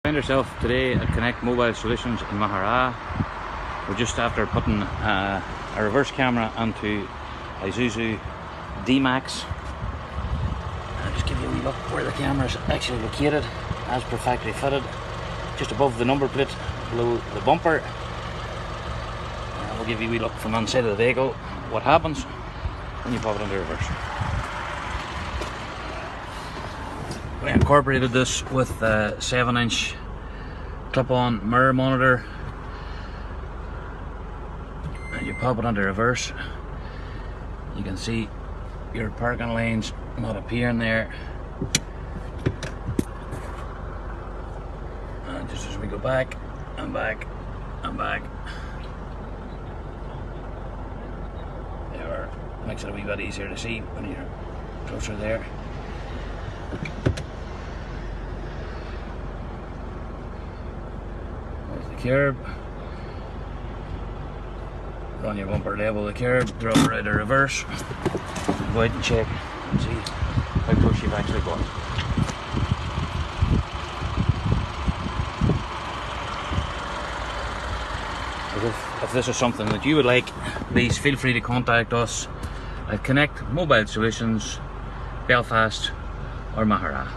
Find yourself today at Connect Mobile Solutions in Mahara. We're just after putting a reverse camera onto Isuzu D Max. I'll just give you a wee look where the camera is actually located, as per factory fitted, just above the number plate, below the bumper. We'll give you a wee look from inside of the vehicle what happens when you pop it into reverse. We incorporated this with a 7-inch clip-on mirror monitor. And you pop it under reverse, you can see your parking lanes not appearing there. And just as we go back and back and back, there, makes it a wee bit easier to see when you're closer there. Curb, run your bumper level the curb, drop it out of reverse, go out and check and see how close you've actually got. If this is something that you would like, please feel free to contact us at Connect Mobile Solutions, Belfast or Mahara.